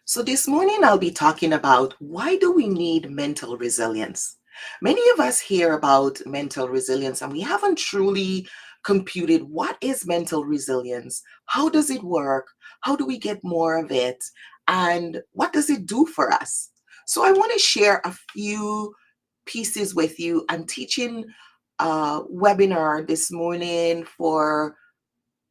So, this morning I'll be talking about why do we need mental resilience? Many of us hear about mental resilience and we haven't truly computed what is mental resilience? How does it work? How do we get more of it? And what does it do for us? So, I want to share a few pieces with you. I'm teaching a webinar this morning for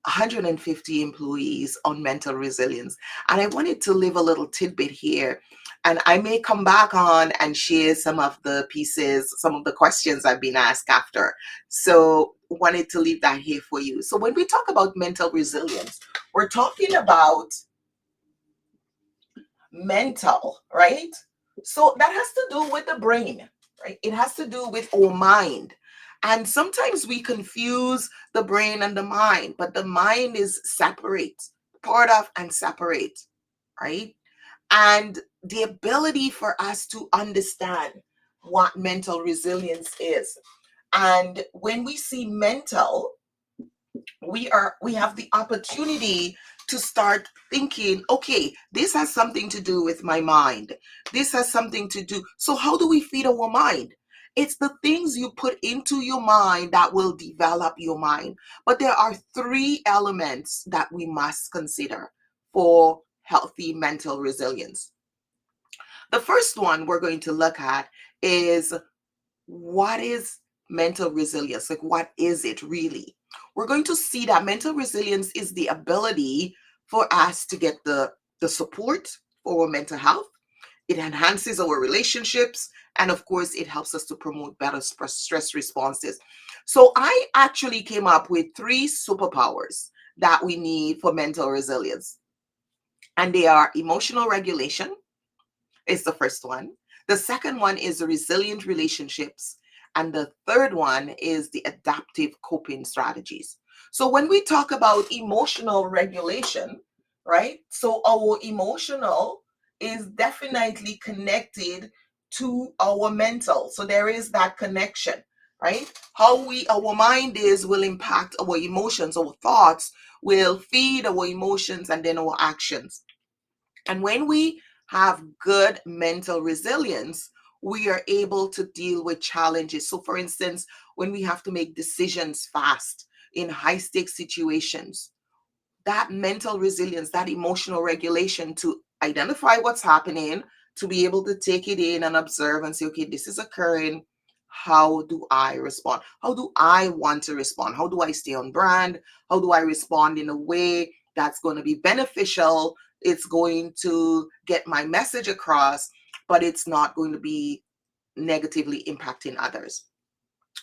150 employees on mental resilience. And I wanted to leave a little tidbit here. And I may come back on and share some of the pieces, some of the questions I've been asked after. So, wanted to leave that here for you. So, when we talk about mental resilience, we're talking about mental, right? So that has to do with the brain, right? It has to do with our mind. And sometimes we confuse the brain and the mind, but the mind is separate, part of and separate, right? And the ability for us to understand what mental resilience is. And when we see mental, we have the opportunity to start thinking, okay, this has something to do with my mind, this has something to do. So how do we feed our mind? It's the things you put into your mind that will develop your mind. But there are three elements that we must consider for healthy mental resilience. The first one we're going to look at is, what is mental resilience? Like, what is it really? We're going to see that mental resilience is the ability for us to get the support for our mental health. It enhances our relationships. And of course, it helps us to promote better stress responses. So I actually came up with three superpowers that we need for mental resilience. And they are emotional regulation, is the first one. The second one is the resilient relationships. And the third one is the adaptive coping strategies. So when we talk about emotional regulation, right? So our emotional is definitely connected to our mental. So there is that connection, right? How our mind is will impact our emotions, our thoughts will feed our emotions and then our actions. And when we have good mental resilience, we are able to deal with challenges. So, for instance, when we have to make decisions fast in high stakes situations, that mental resilience, that emotional regulation to identify what's happening, to be able to take it in and observe and say, okay, this is occurring. How do I respond? How do I want to respond? How do I stay on brand? How do I respond in a way that's going to be beneficial? It's going to get my message across, but it's not going to be negatively impacting others.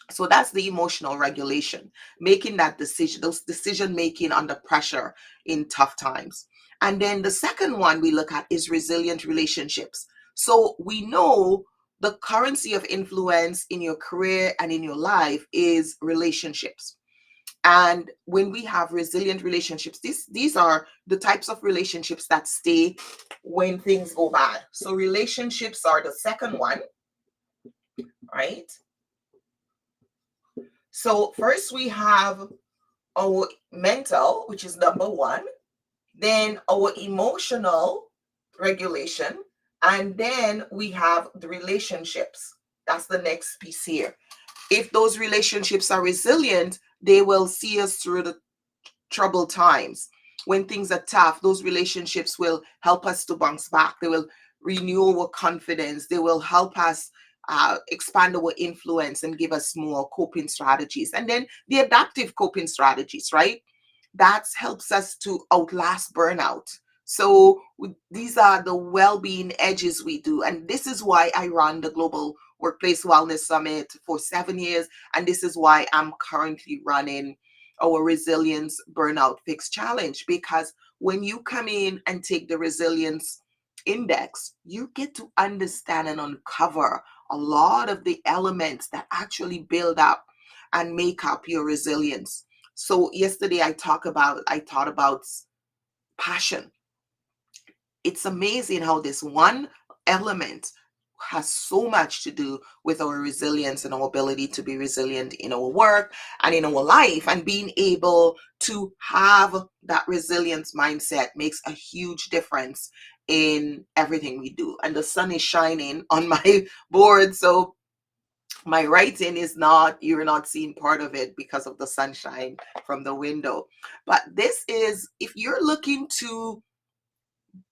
So that's the emotional regulation, making that decision, those decision making under pressure in tough times. And then the second one we look at is resilient relationships. So we know the currency of influence in your career and in your life is relationships. And when we have resilient relationships, these are the types of relationships that stay when things go bad. So relationships are the second one, right? So first we have our mental, which is number one, then our emotional regulation, and then we have the relationships. That's the next piece here. If those relationships are resilient, they will see us through the troubled times. When things are tough, those relationships will help us to bounce back. They will renew our confidence. They will help us expand our influence and give us more coping strategies. And then the adaptive coping strategies, right? That helps us to outlast burnout. So these are the well-being edges we do. And this is why I run the Global Workplace Wellness Summit for 7 years. And this is why I'm currently running our Resilience Burnout Fix Challenge. Because when you come in and take the resilience index, you get to understand and uncover a lot of the elements that actually build up and make up your resilience. So yesterday I thought about passion. It's amazing how this one element has so much to do with our resilience and our ability to be resilient in our work and in our life. And being able to have that resilience mindset makes a huge difference in everything we do. And the sun is shining on my board, so my writing is not, you're not seeing part of it because of the sunshine from the window. But this is, if you're looking to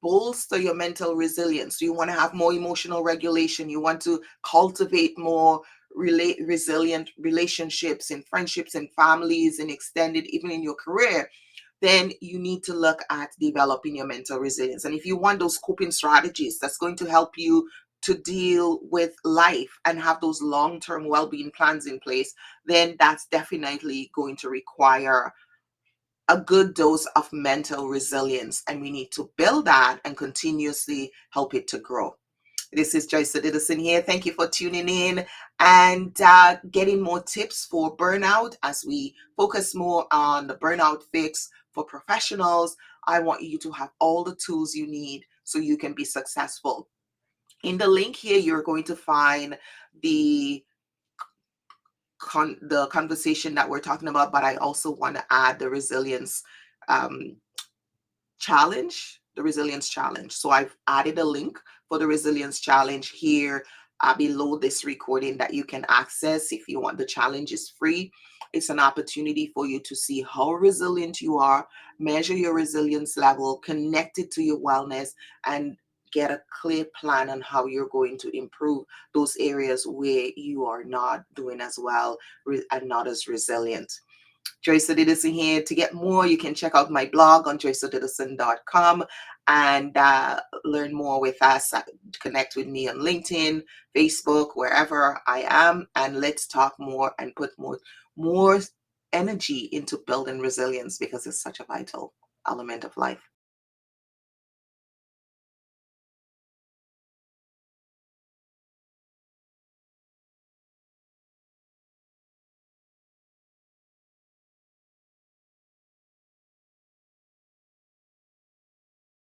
bolster your mental resilience, you want to have more emotional regulation, you want to cultivate more resilient relationships and friendships and families and extended even in your career, then you need to look at developing your mental resilience. And if you want those coping strategies that's going to help you to deal with life and have those long-term well-being plans in place, then that's definitely going to require a good dose of mental resilience. And we need to build that and continuously help it to grow. This is Joyce Edison here. Thank you for tuning in and getting more tips for burnout as we focus more on the burnout fix for professionals. I want you to have all the tools you need so you can be successful. In the link here, you're going to find the the conversation that we're talking about, but I also want to add the resilience um, challenge, the resilience challenge. So I've added a link for the resilience challenge here below this recording that you can access if you want. The challenge is free. It's an opportunity for you to see how resilient you are, measure your resilience level, connect it to your wellness, and get a clear plan on how you're going to improve those areas where you are not doing as well and not as resilient. Joyce Edison here. To get more, you can check out my blog on joyceedison.com and learn more with us. Connect with me on LinkedIn, Facebook, wherever I am, and let's talk more and put more energy into building resilience because it's such a vital element of life.